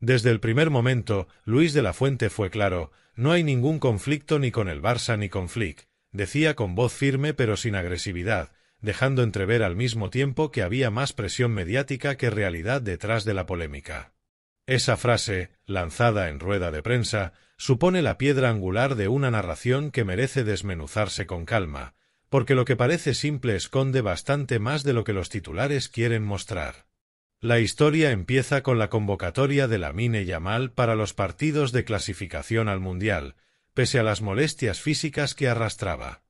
Desde el primer momento, Luis de la Fuente fue claro: no hay ningún conflicto ni con el Barça ni con Flick, decía con voz firme pero sin agresividad, dejando entrever al mismo tiempo que había más presión mediática que realidad detrás de la polémica. Esa frase, lanzada en rueda de prensa, supone la piedra angular de una narración que merece desmenuzarse con calma, porque lo que parece simple esconde bastante más de lo que los titulares quieren mostrar. La historia empieza con la convocatoria de Lamine Yamal para los partidos de clasificación al Mundial, pese a las molestias físicas que arrastraba.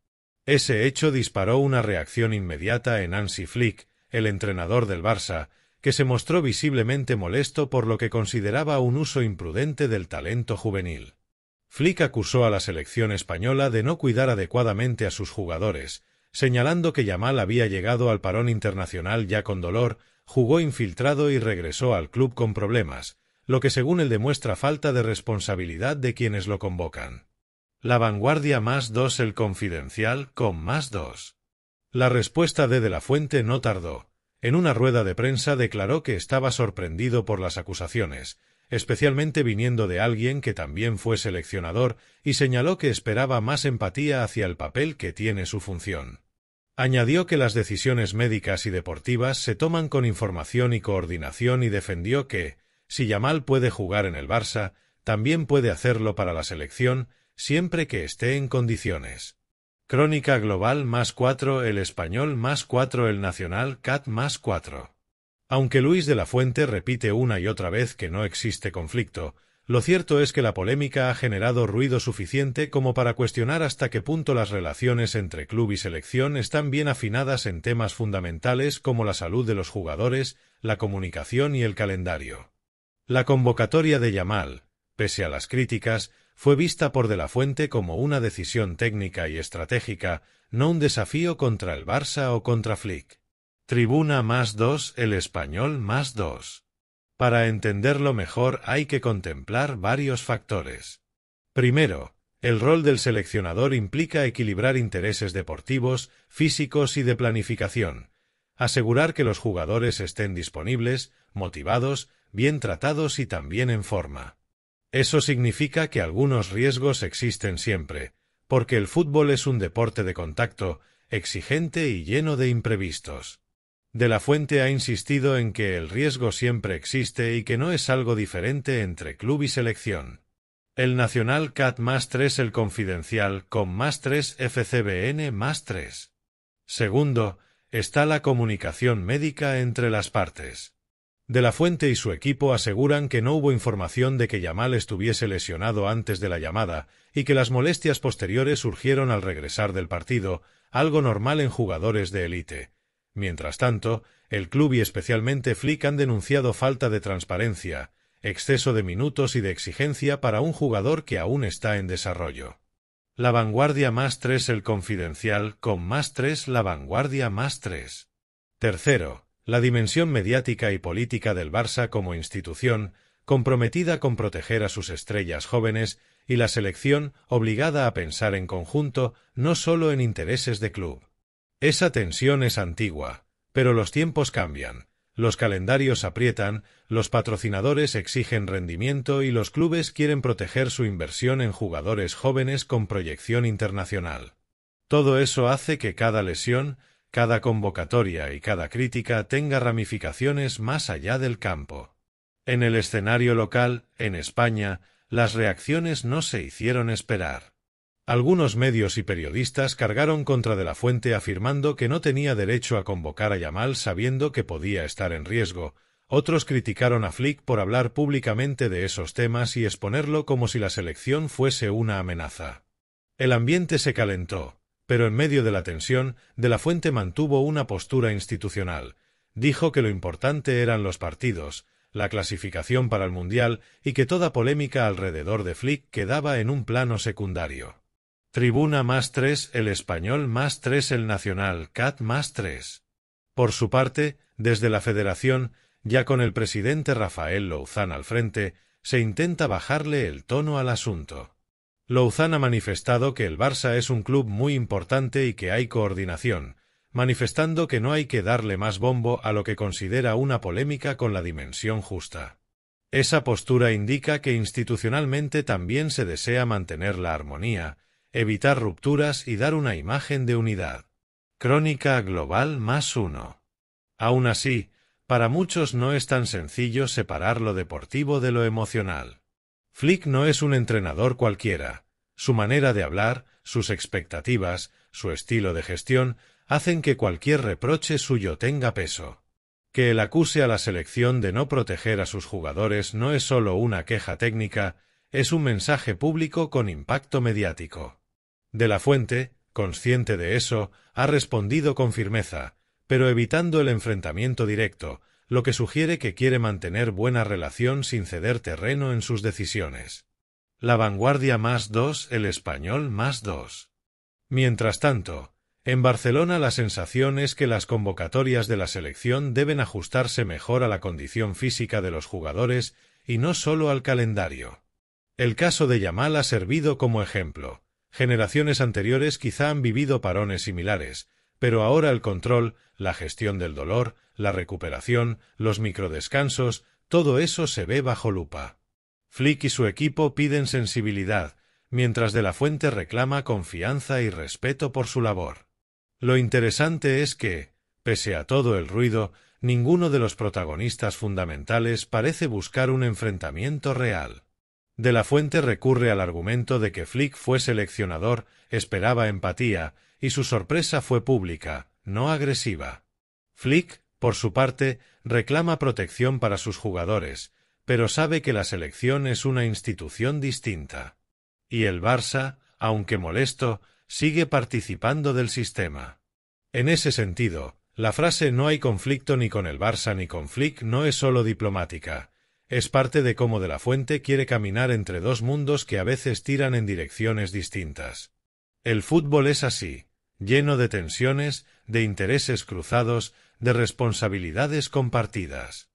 Ese hecho disparó una reacción inmediata en Hansi Flick, el entrenador del Barça, que se mostró visiblemente molesto por lo que consideraba un uso imprudente del talento juvenil. Flick acusó a la selección española de no cuidar adecuadamente a sus jugadores, señalando que Yamal había llegado al parón internacional ya con dolor, jugó infiltrado y regresó al club con problemas, lo que según él demuestra falta de responsabilidad de quienes lo convocan. La Vanguardia +2 El Confidencial con +2. La respuesta de la Fuente no tardó. En una rueda de prensa declaró que estaba sorprendido por las acusaciones, especialmente viniendo de alguien que también fue seleccionador, y señaló que esperaba más empatía hacia el papel que tiene su función. Añadió que las decisiones médicas y deportivas se toman con información y coordinación y defendió que, si Yamal puede jugar en el Barça, también puede hacerlo para la selección, siempre que esté en condiciones. Crónica Global +4 El Español +4 El Nacional CAT +4. Aunque Luis de la Fuente repite una y otra vez que no existe conflicto, lo cierto es que la polémica ha generado ruido suficiente como para cuestionar hasta qué punto las relaciones entre club y selección están bien afinadas en temas fundamentales como la salud de los jugadores, la comunicación y el calendario. La convocatoria de Yamal, pese a las críticas, fue vista por de la Fuente como una decisión técnica y estratégica, no un desafío contra el Barça o contra Flick. Tribuna +2 El Español +2. Para entenderlo mejor hay que contemplar varios factores. Primero, el rol del seleccionador implica equilibrar intereses deportivos, físicos y de planificación, asegurar que los jugadores estén disponibles, motivados, bien tratados y también en forma. Eso significa que algunos riesgos existen siempre, porque el fútbol es un deporte de contacto, exigente y lleno de imprevistos. De la Fuente ha insistido en que el riesgo siempre existe y que no es algo diferente entre club y selección. El Nacional CAT +3 El Confidencial con +3 FCBN +3. Segundo, está la comunicación médica entre las partes. De la Fuente y su equipo aseguran que no hubo información de que Yamal estuviese lesionado antes de la llamada y que las molestias posteriores surgieron al regresar del partido, algo normal en jugadores de élite. Mientras tanto, el club y especialmente Flick han denunciado falta de transparencia, exceso de minutos y de exigencia para un jugador que aún está en desarrollo. La Vanguardia +3 El Confidencial con +3 La Vanguardia +3. Tercero, la dimensión mediática y política del Barça como institución, comprometida con proteger a sus estrellas jóvenes, y la selección, obligada a pensar en conjunto, no solo en intereses de club. Esa tensión es antigua, pero los tiempos cambian, los calendarios aprietan, los patrocinadores exigen rendimiento y los clubes quieren proteger su inversión en jugadores jóvenes con proyección internacional. Todo eso hace que cada lesión, cada convocatoria y cada crítica tenga ramificaciones más allá del campo. En el escenario local, en España, las reacciones no se hicieron esperar. Algunos medios y periodistas cargaron contra de la Fuente afirmando que no tenía derecho a convocar a Yamal sabiendo que podía estar en riesgo. Otros criticaron a Flick por hablar públicamente de esos temas y exponerlo como si la selección fuese una amenaza. El ambiente se calentó, pero en medio de la tensión, de la Fuente mantuvo una postura institucional. Dijo que lo importante eran los partidos, la clasificación para el Mundial y que toda polémica alrededor de Flick quedaba en un plano secundario. Tribuna +3 El Español +3 El Nacional CAT +3. Por su parte, desde la Federación, ya con el presidente Rafael Louzán al frente, se intenta bajarle el tono al asunto. Louzán ha manifestado que el Barça es un club muy importante y que hay coordinación, manifestando que no hay que darle más bombo a lo que considera una polémica con la dimensión justa. Esa postura indica que institucionalmente también se desea mantener la armonía, evitar rupturas y dar una imagen de unidad. Crónica Global +1. Aún así, para muchos no es tan sencillo separar lo deportivo de lo emocional. Flick no es un entrenador cualquiera. Su manera de hablar, sus expectativas, su estilo de gestión, hacen que cualquier reproche suyo tenga peso. Que él acuse a la selección de no proteger a sus jugadores no es solo una queja técnica, es un mensaje público con impacto mediático. De la Fuente, consciente de eso, ha respondido con firmeza, pero evitando el enfrentamiento directo, lo que sugiere que quiere mantener buena relación sin ceder terreno en sus decisiones. La Vanguardia +2, El Español +2. Mientras tanto, en Barcelona la sensación es que las convocatorias de la selección deben ajustarse mejor a la condición física de los jugadores y no solo al calendario. El caso de Yamal ha servido como ejemplo. Generaciones anteriores quizá han vivido parones similares, pero ahora el control, la gestión del dolor, la recuperación, los microdescansos, todo eso se ve bajo lupa. Flick y su equipo piden sensibilidad, mientras De la Fuente reclama confianza y respeto por su labor. Lo interesante es que, pese a todo el ruido, ninguno de los protagonistas fundamentales parece buscar un enfrentamiento real. De la Fuente recurre al argumento de que Flick fue seleccionador, esperaba empatía, y su sorpresa fue pública, no agresiva. Flick, por su parte, reclama protección para sus jugadores, pero sabe que la selección es una institución distinta. Y el Barça, aunque molesto, sigue participando del sistema. En ese sentido, la frase "no hay conflicto ni con el Barça ni con Flick" no es solo diplomática. Es parte de cómo De la Fuente quiere caminar entre dos mundos que a veces tiran en direcciones distintas. El fútbol es así, lleno de tensiones, de intereses cruzados, de responsabilidades compartidas.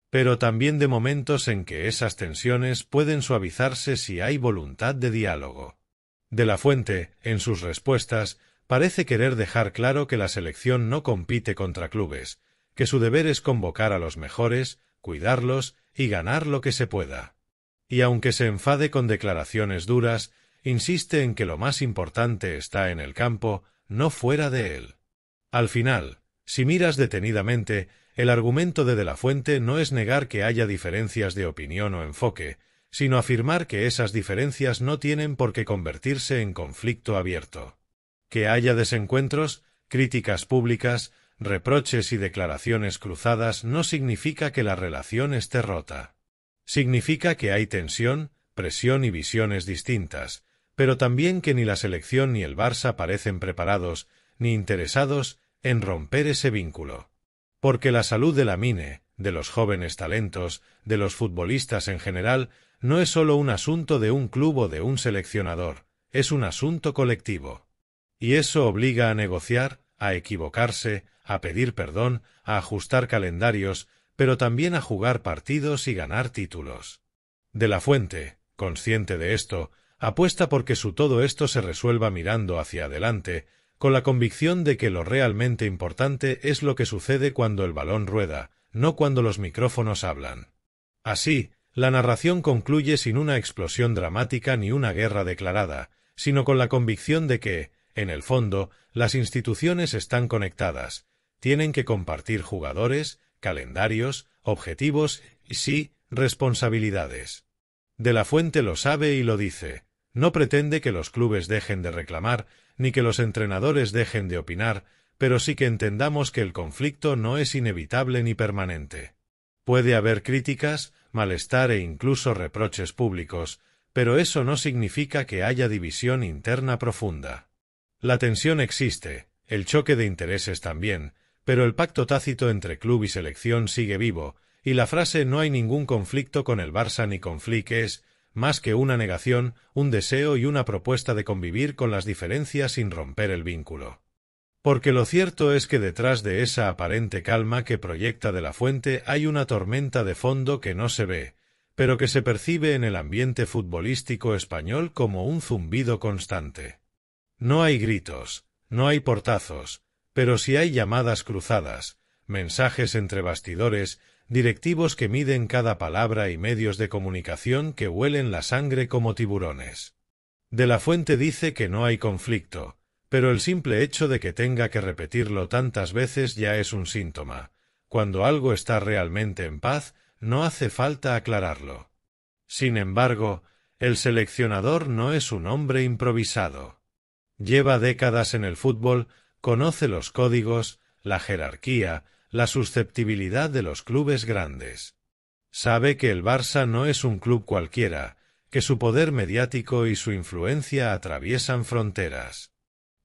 Pero también de momentos en que esas tensiones pueden suavizarse si hay voluntad de diálogo. De la Fuente, en sus respuestas, parece querer dejar claro que la selección no compite contra clubes, que su deber es convocar a los mejores, cuidarlos y ganar lo que se pueda. Y aunque se enfade con declaraciones duras, insiste en que lo más importante está en el campo, no fuera de él. Al final, si miras detenidamente, el argumento de la Fuente no es negar que haya diferencias de opinión o enfoque, sino afirmar que esas diferencias no tienen por qué convertirse en conflicto abierto. Que haya desencuentros, críticas públicas, reproches y declaraciones cruzadas no significa que la relación esté rota. Significa que hay tensión, presión y visiones distintas, pero también que ni la selección ni el Barça parecen preparados, ni interesados, en romper ese vínculo. Porque la salud de la Mine, de los jóvenes talentos, de los futbolistas en general, no es solo un asunto de un club o de un seleccionador, es un asunto colectivo. Y eso obliga a negociar, a equivocarse, a pedir perdón, a ajustar calendarios, pero también a jugar partidos y ganar títulos. De la Fuente, consciente de esto, apuesta porque todo esto se resuelva mirando hacia adelante, con la convicción de que lo realmente importante es lo que sucede cuando el balón rueda, no cuando los micrófonos hablan. Así, la narración concluye sin una explosión dramática ni una guerra declarada, sino con la convicción de que, en el fondo, las instituciones están conectadas, tienen que compartir jugadores, calendarios, objetivos y, sí, responsabilidades. De la Fuente lo sabe y lo dice. No pretende que los clubes dejen de reclamar, ni que los entrenadores dejen de opinar, pero sí que entendamos que el conflicto no es inevitable ni permanente. Puede haber críticas, malestar e incluso reproches públicos, pero eso no significa que haya división interna profunda. La tensión existe, el choque de intereses también, pero el pacto tácito entre club y selección sigue vivo, y la frase "no hay ningún conflicto con el Barça ni con Flick" es, más que una negación, un deseo y una propuesta de convivir con las diferencias sin romper el vínculo. Porque lo cierto es que detrás de esa aparente calma que proyecta De la Fuente hay una tormenta de fondo que no se ve, pero que se percibe en el ambiente futbolístico español como un zumbido constante. No hay gritos, no hay portazos, pero sí hay llamadas cruzadas, mensajes entre bastidores, directivos que miden cada palabra y medios de comunicación que huelen la sangre como tiburones. De la Fuente dice que no hay conflicto, pero el simple hecho de que tenga que repetirlo tantas veces ya es un síntoma. Cuando algo está realmente en paz, no hace falta aclararlo. Sin embargo, el seleccionador no es un hombre improvisado. Lleva décadas en el fútbol, conoce los códigos, la jerarquía, la susceptibilidad de los clubes grandes. Sabe que el Barça no es un club cualquiera, que su poder mediático y su influencia atraviesan fronteras.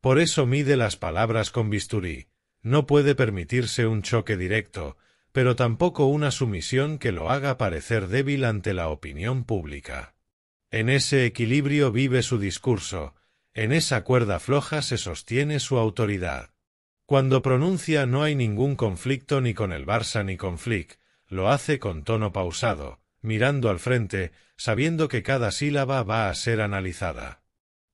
Por eso mide las palabras con bisturí. No puede permitirse un choque directo, pero tampoco una sumisión que lo haga parecer débil ante la opinión pública. En ese equilibrio vive su discurso, en esa cuerda floja se sostiene su autoridad. Cuando pronuncia no hay ningún conflicto ni con el Barça ni con Flick, lo hace con tono pausado, mirando al frente, sabiendo que cada sílaba va a ser analizada.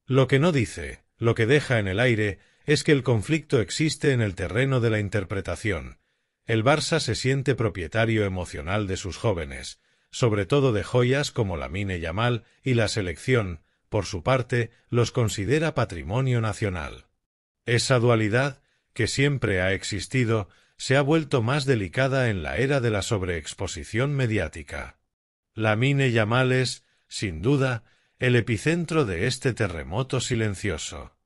Lo que no dice, lo que deja en el aire, es que el conflicto existe en el terreno de la interpretación. El Barça se siente propietario emocional de sus jóvenes, sobre todo de joyas como Lamine Yamal, y la selección, por su parte, los considera patrimonio nacional. Esa dualidad, que siempre ha existido, se ha vuelto más delicada en la era de la sobreexposición mediática. Lamine Yamal es, sin duda, el epicentro de este terremoto silencioso.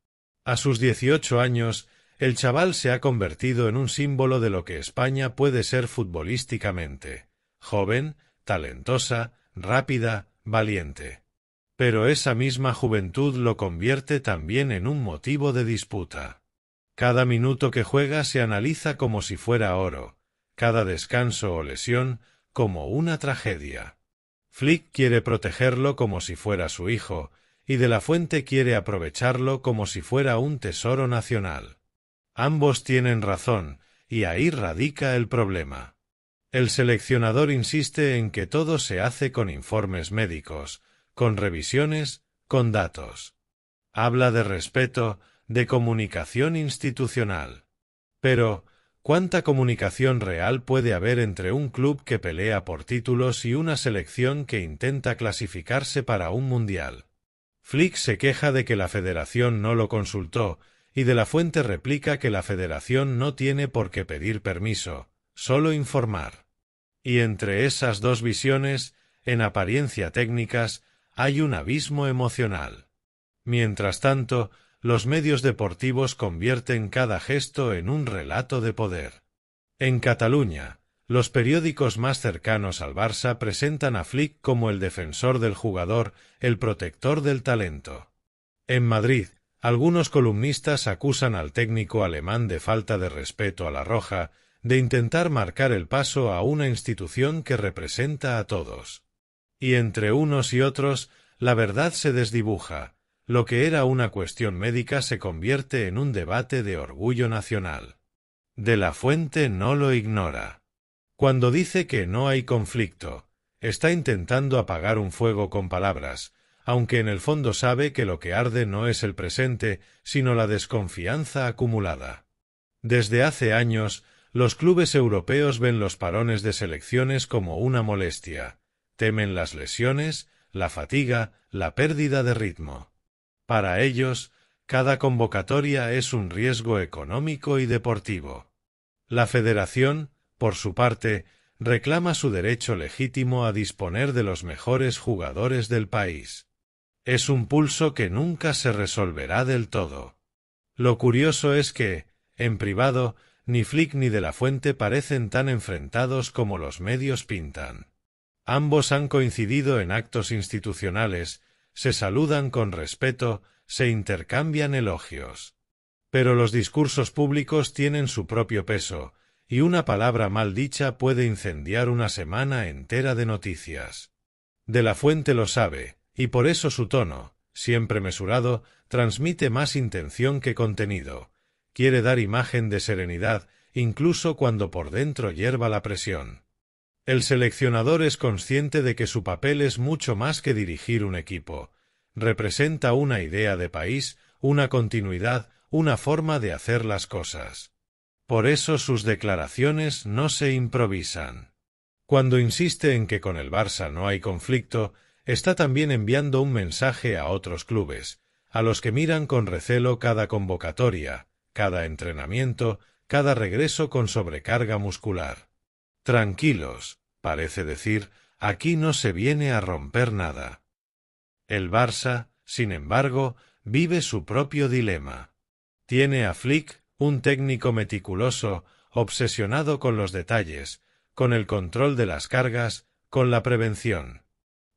A sus 18 años, el chaval se ha convertido en un símbolo de lo que España puede ser futbolísticamente: joven, talentosa, rápida, valiente. Pero esa misma juventud lo convierte también en un motivo de disputa. Cada minuto que juega se analiza como si fuera oro, cada descanso o lesión como una tragedia. Flick quiere protegerlo como si fuera su hijo, y De la Fuente quiere aprovecharlo como si fuera un tesoro nacional. Ambos tienen razón, y ahí radica el problema. El seleccionador insiste en que todo se hace con informes médicos, con revisiones, con datos. Habla de respeto, de comunicación institucional. Pero, ¿cuánta comunicación real puede haber entre un club que pelea por títulos y una selección que intenta clasificarse para un mundial? Flick se queja de que la federación no lo consultó, y De la Fuente replica que la federación no tiene por qué pedir permiso, solo informar. Y entre esas dos visiones, en apariencia técnicas, hay un abismo emocional. Mientras tanto, los medios deportivos convierten cada gesto en un relato de poder. En Cataluña, los periódicos más cercanos al Barça presentan a Flick como el defensor del jugador, el protector del talento. En Madrid, algunos columnistas acusan al técnico alemán de falta de respeto a la Roja, de intentar marcar el paso a una institución que representa a todos. Y entre unos y otros, la verdad se desdibuja. Lo que era una cuestión médica se convierte en un debate de orgullo nacional. De la Fuente no lo ignora. Cuando dice que no hay conflicto, está intentando apagar un fuego con palabras, aunque en el fondo sabe que lo que arde no es el presente, sino la desconfianza acumulada. Desde hace años, los clubes europeos ven los parones de selecciones como una molestia. Temen las lesiones, la fatiga, la pérdida de ritmo. Para ellos, cada convocatoria es un riesgo económico y deportivo. La Federación, por su parte, reclama su derecho legítimo a disponer de los mejores jugadores del país. Es un pulso que nunca se resolverá del todo. Lo curioso es que, en privado, ni Flick ni De la Fuente parecen tan enfrentados como los medios pintan. Ambos han coincidido en actos institucionales, se saludan con respeto, se intercambian elogios. Pero los discursos públicos tienen su propio peso, y una palabra mal dicha puede incendiar una semana entera de noticias. De la Fuente lo sabe, y por eso su tono, siempre mesurado, transmite más intención que contenido. Quiere dar imagen de serenidad, incluso cuando por dentro hierva la presión. El seleccionador es consciente de que su papel es mucho más que dirigir un equipo. Representa una idea de país, una continuidad, una forma de hacer las cosas. Por eso sus declaraciones no se improvisan. Cuando insiste en que con el Barça no hay conflicto, está también enviando un mensaje a otros clubes, a los que miran con recelo cada convocatoria, cada entrenamiento, cada regreso con sobrecarga muscular. Tranquilos, parece decir, aquí no se viene a romper nada. El Barça, sin embargo, vive su propio dilema. Tiene a Flick, un técnico meticuloso, obsesionado con los detalles, con el control de las cargas, con la prevención.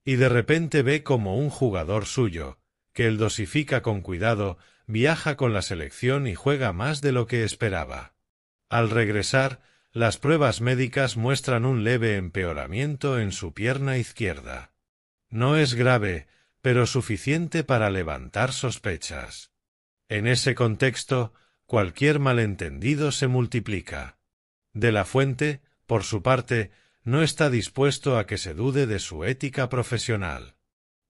Y de repente ve como un jugador suyo, que él dosifica con cuidado, viaja con la selección y juega más de lo que esperaba. Al regresar, las pruebas médicas muestran un leve empeoramiento en su pierna izquierda. No es grave, pero suficiente para levantar sospechas. En ese contexto, cualquier malentendido se multiplica. De la Fuente, por su parte, no está dispuesto a que se dude de su ética profesional.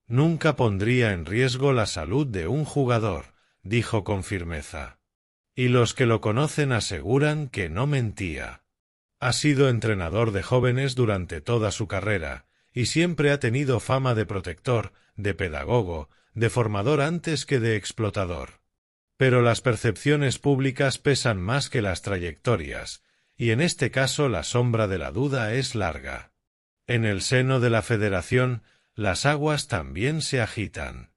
Nunca pondría en riesgo la salud de un jugador, dijo con firmeza. Y los que lo conocen aseguran que no mentía. Ha sido entrenador de jóvenes durante toda su carrera, y siempre ha tenido fama de protector, de pedagogo, de formador antes que de explotador. Pero las percepciones públicas pesan más que las trayectorias, y en este caso la sombra de la duda es larga. En el seno de la Federación, las aguas también se agitan.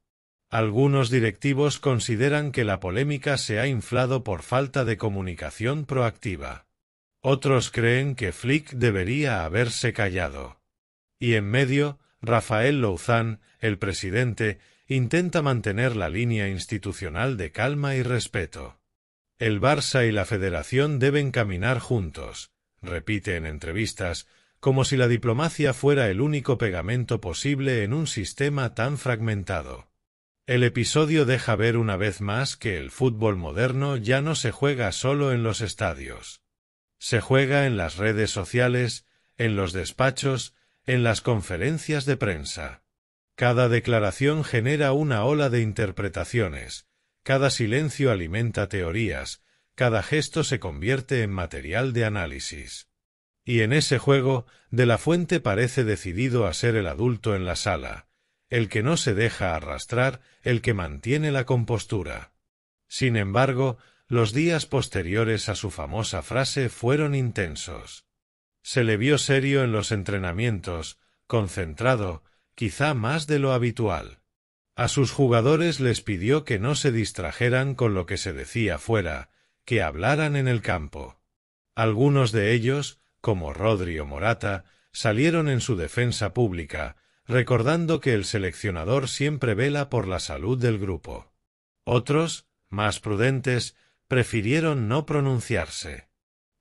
Algunos directivos consideran que la polémica se ha inflado por falta de comunicación proactiva. Otros creen que Flick debería haberse callado. Y en medio, Rafael Louzán, el presidente, intenta mantener la línea institucional de calma y respeto. El Barça y la Federación deben caminar juntos, repite en entrevistas, como si la diplomacia fuera el único pegamento posible en un sistema tan fragmentado. El episodio deja ver una vez más que el fútbol moderno ya no se juega solo en los estadios. Se juega en las redes sociales, en los despachos, en las conferencias de prensa. Cada declaración genera una ola de interpretaciones, cada silencio alimenta teorías, cada gesto se convierte en material de análisis. Y en ese juego, De la Fuente parece decidido a ser el adulto en la sala, el que no se deja arrastrar, el que mantiene la compostura. Sin embargo, los días posteriores a su famosa frase fueron intensos. Se le vio serio en los entrenamientos, concentrado, quizá más de lo habitual. A sus jugadores les pidió que no se distrajeran con lo que se decía fuera, que hablaran en el campo. Algunos de ellos, como Rodri o Morata, salieron en su defensa pública, recordando que el seleccionador siempre vela por la salud del grupo. Otros, más prudentes, prefirieron no pronunciarse.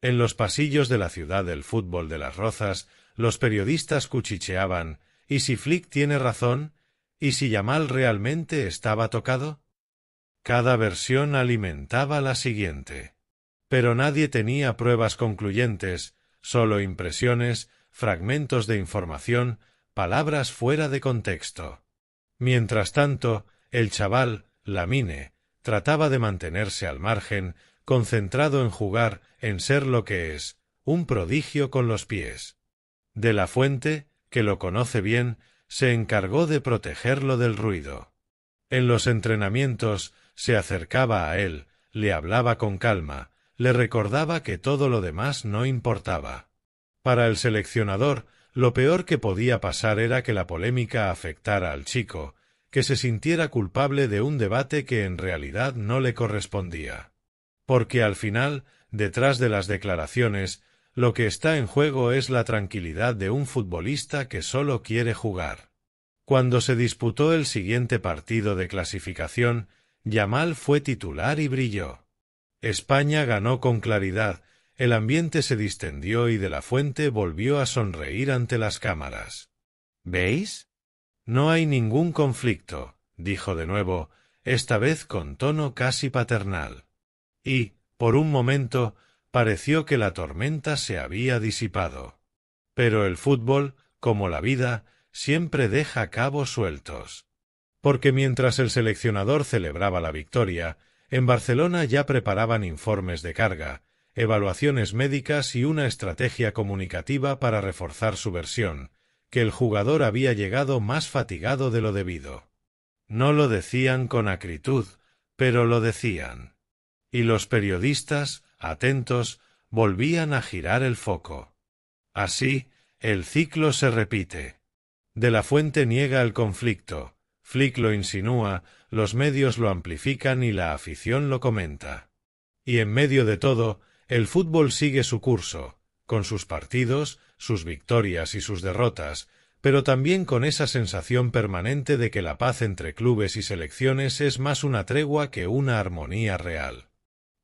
En los pasillos de la ciudad del fútbol de Las Rozas, los periodistas cuchicheaban, ¿y si Flick tiene razón? ¿Y si Yamal realmente estaba tocado? Cada versión alimentaba la siguiente. Pero nadie tenía pruebas concluyentes, solo impresiones, fragmentos de información, palabras fuera de contexto. Mientras tanto, el chaval, Lamine, trataba de mantenerse al margen, concentrado en jugar, en ser lo que es, un prodigio con los pies. De la Fuente, que lo conoce bien, se encargó de protegerlo del ruido. En los entrenamientos, se acercaba a él, le hablaba con calma, le recordaba que todo lo demás no importaba. Para el seleccionador, lo peor que podía pasar era que la polémica afectara al chico, que se sintiera culpable de un debate que en realidad no le correspondía. Porque al final, detrás de las declaraciones, lo que está en juego es la tranquilidad de un futbolista que solo quiere jugar. Cuando se disputó el siguiente partido de clasificación, Yamal fue titular y brilló. España ganó con claridad, el ambiente se distendió y De la Fuente volvió a sonreír ante las cámaras. ¿Veis? No hay ningún conflicto, dijo de nuevo, esta vez con tono casi paternal. Y, por un momento, pareció que la tormenta se había disipado. Pero el fútbol, como la vida, siempre deja cabos sueltos. Porque mientras el seleccionador celebraba la victoria, en Barcelona ya preparaban informes de carga, evaluaciones médicas y una estrategia comunicativa para reforzar su versión, que el jugador había llegado más fatigado de lo debido. No lo decían con acritud, pero lo decían. Y los periodistas, atentos, volvían a girar el foco. Así, el ciclo se repite. De la Fuente niega el conflicto, Flick lo insinúa, los medios lo amplifican y la afición lo comenta. Y en medio de todo, el fútbol sigue su curso, con sus partidos, sus victorias y sus derrotas, pero también con esa sensación permanente de que la paz entre clubes y selecciones es más una tregua que una armonía real.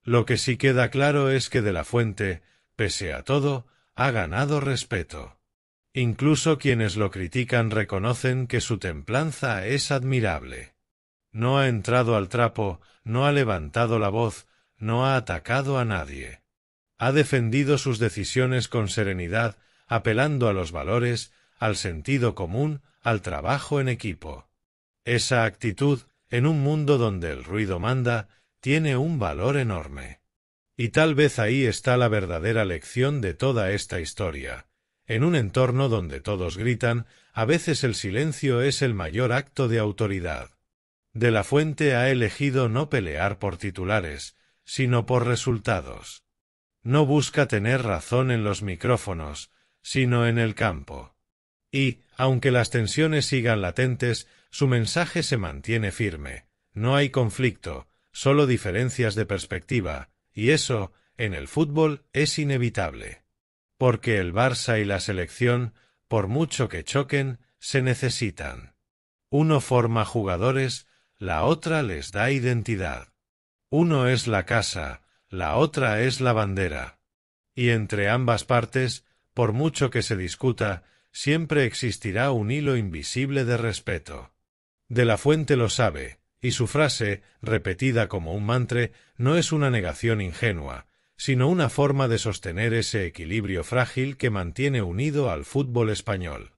Lo que sí queda claro es que De la Fuente, pese a todo, ha ganado respeto. Incluso quienes lo critican reconocen que su templanza es admirable. No ha entrado al trapo, no ha levantado la voz, no ha atacado a nadie. Ha defendido sus decisiones con serenidad, apelando a los valores, al sentido común, al trabajo en equipo. Esa actitud, en un mundo donde el ruido manda, tiene un valor enorme. Y tal vez ahí está la verdadera lección de toda esta historia. En un entorno donde todos gritan, a veces el silencio es el mayor acto de autoridad. De la Fuente ha elegido no pelear por titulares, sino por resultados. No busca tener razón en los micrófonos, sino en el campo. Y, aunque las tensiones sigan latentes, su mensaje se mantiene firme. No hay conflicto, solo diferencias de perspectiva, y eso, en el fútbol, es inevitable. Porque el Barça y la selección, por mucho que choquen, se necesitan. Uno forma jugadores, la otra les da identidad. Uno es la casa, la otra es la bandera. Y entre ambas partes, por mucho que se discuta, siempre existirá un hilo invisible de respeto. De la Fuente lo sabe, y su frase, repetida como un mantra, no es una negación ingenua, sino una forma de sostener ese equilibrio frágil que mantiene unido al fútbol español.